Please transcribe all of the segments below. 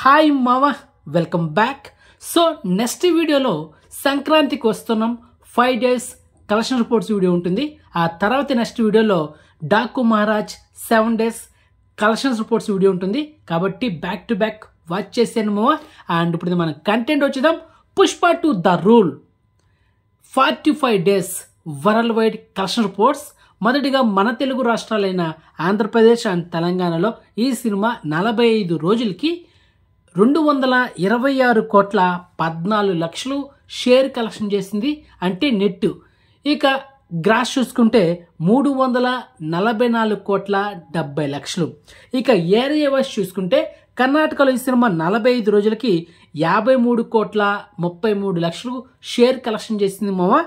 Hi మావా, welcome back. So next వీడియోలో సంక్రాంతికి వస్తున్నాం, 5 days కలెక్షన్ రిపోర్ట్స్ వీడియో ఉంటుంది. ఆ తర్వాత నెక్స్ట్ వీడియోలో Daaku Maharaj 7 days collections reports video ఉంటుంది. కాబట్టి బ్యాక్ టు బ్యాక్ వాచ్ చేసాను మావా. అండ్ ఇప్పుడు మనం కంటెంట్ వచ్చేద్దాం. Pushpa 2 the rule 45 days world wide collection reports. మొదటిగా మన తెలుగు రాష్ట్రాలైన ఆంధ్రప్రదేశ్ అండ్ తెలంగాణలో ఈ సినిమా 45 రోజులకి 226 కోట్ల 14 లక్షలు షేర్ కలెక్షన్ చేసింది, అంటే నెట్. ఇక గ్రాస్ చూసుకుంటే 344 కోట్ల 70 లక్షలు. ఇక ఏరియా వైస్ చూసుకుంటే కర్ణాటకలో ఈ సినిమా 45 రోజులకి 53 కోట్ల 33 లక్షలు షేర్ కలెక్షన్ చేసింది మావా.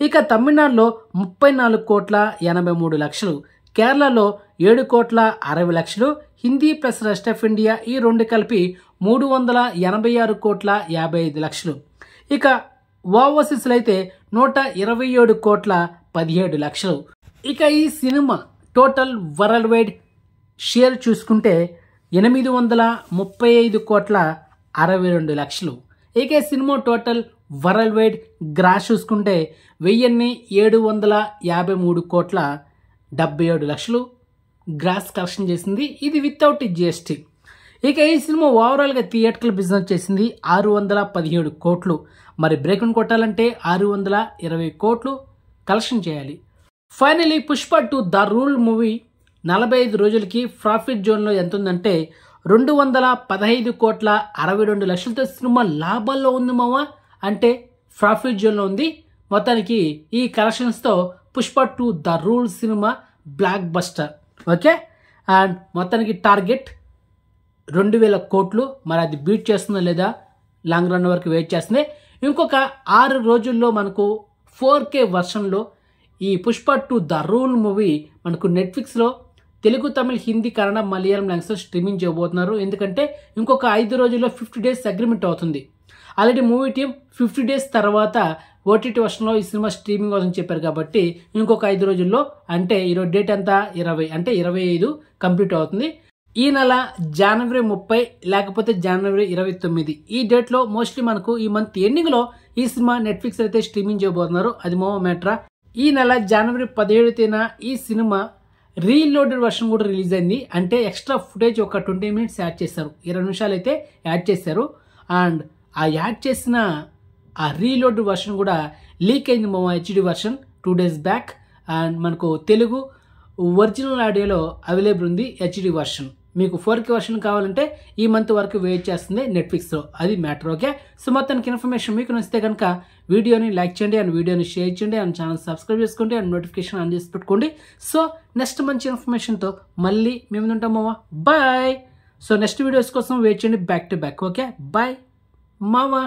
ఇక తమిళనాడులో 34 కోట్ల 83 లక్షలు, కేరళలో 7 కోట్ల 60 లక్షలు, Hindi plus rest of India ఈ రెండు కలిపి 386 కోట్ల 55 లక్షలు. ఇక ఓవర్సీస్లో అయితే 127 కోట్ల 17 లక్షలు. ఇక ఈ సినిమా టోటల్ వరల్డ్ వైడ్ షేర్ చూసుకుంటే 835 కోట్ల 62 లక్షలు. ఇక ఈ సినిమా టోటల్ వరల్డ్ వైడ్ గ్రాస్ చూసుకుంటే 1753 కోట్ల 77 లక్షలు గ్రాస్ కలెక్షన్ చేసింది, ఇది వితౌట్ జిఎస్టీ. ఇక ఈ సినిమా ఓవరాల్గా థియేటర్కల్ బిజినెస్ చేసింది 617 కోట్లు. మరి బ్రేక్ కొట్టాలంటే 620 కోట్లు కలెక్షన్ చేయాలి. Finally Pushpa 2 the rule movie 45 రోజులకి ప్రాఫిట్ జోన్లో ఎంత ఉందంటే 215 కోట్ల 62 లక్షలతో సినిమా లాభాల్లో ఉంది మావా, అంటే ప్రాఫిట్ జోన్లో ఉంది. మొత్తానికి ఈ కలెక్షన్స్తో పుష్ప 2 ద రూల్ సినిమా బ్లాక్ బస్టర్. ఓకే, అండ్ మొత్తానికి టార్గెట్ 2000 కోట్లు. మరి అది బీట్ చేస్తుందా లేదా లాంగ్ రన్ వరకు వెయిట్ చేస్తుంది. ఇంకొక 6 రోజుల్లో మనకు 4K వర్షన్లో ఈ పుష్ప 2 ద రూల్ మూవీ మనకు నెట్ఫ్లిక్స్లో తెలుగు, తమిళ్, హిందీ, కన్నడ, మలయాళం లాంగ్వేజ్లో స్ట్రీమింగ్ చేయబోతున్నారు. ఎందుకంటే ఇంకొక 5 రోజుల్లో 50 days అగ్రిమెంట్ అవుతుంది. ఆల్రెడీ మూవీ టీం 50 days తర్వాత ఓటీటీ వర్షన్లో ఈ సినిమా స్ట్రీమింగ్ అవుతుందని చెప్పారు. కాబట్టి ఇంకొక 5 రోజుల్లో, అంటే ఈరోజు డేట్ అంతా 20, అంటే 25 కంప్లీట్ అవుతుంది. ఈ నెల జనవరి 30 లేకపోతే జనవరి 29 ఈ డేట్లో మోస్ట్లీ మనకు ఈ మంత్ ఎండింగ్లో ఈ సినిమా నెట్ఫ్లిక్స్ అయితే స్ట్రీమింగ్ చేయబోతున్నారు. అది మో మ్యాట్రా. ఈ నెల జనవరి 17న ఈ సినిమా రీలోడెడ్ వర్షన్ కూడా రిలీజ్ అయింది. అంటే ఎక్స్ట్రా ఫుటేజ్ ఒక 20 minutes యాడ్ చేశారు, 20 నిమిషాలు అయితే యాడ్ చేశారు. అండ్ ఆ యాడ్ చేసిన ఆ రీలోడ్ వర్షన్ కూడా లీక్ అయింది మా HD version 2 days back. And మనకు తెలుగు ఒరిజినల్ ఆడియోలో అవైలబుల్ ఉంది హెచ్డి వర్షన్. మీకు 4K వర్షన్ కావాలంటే ఈ మంత్ వరకు వెయిట్ చేస్తుంది నెట్ఫ్లిక్స్లో, అది మ్యాటర్. ఓకే, సో మొత్తానికి ఇన్ఫర్మేషన్ మీకు నచ్చితే కనుక వీడియోని లైక్ చేయండి, అండ్ వీడియోని షేర్ చేయండి, అండ్ ఛానల్ సబ్స్క్రైబ్ చేసుకోండి, అండ్ నోటిఫికేషన్ ఆన్ చేసి పెట్టుకోండి. సో నెక్స్ట్ మంచి ఇన్ఫర్మేషన్తో మళ్ళీ మేము ఉంటాం మావా. బాయ్. సో నెక్స్ట్ వీడియోస్ కోసం వెయిట్ చేయండి back to back. Okay, bye మావా.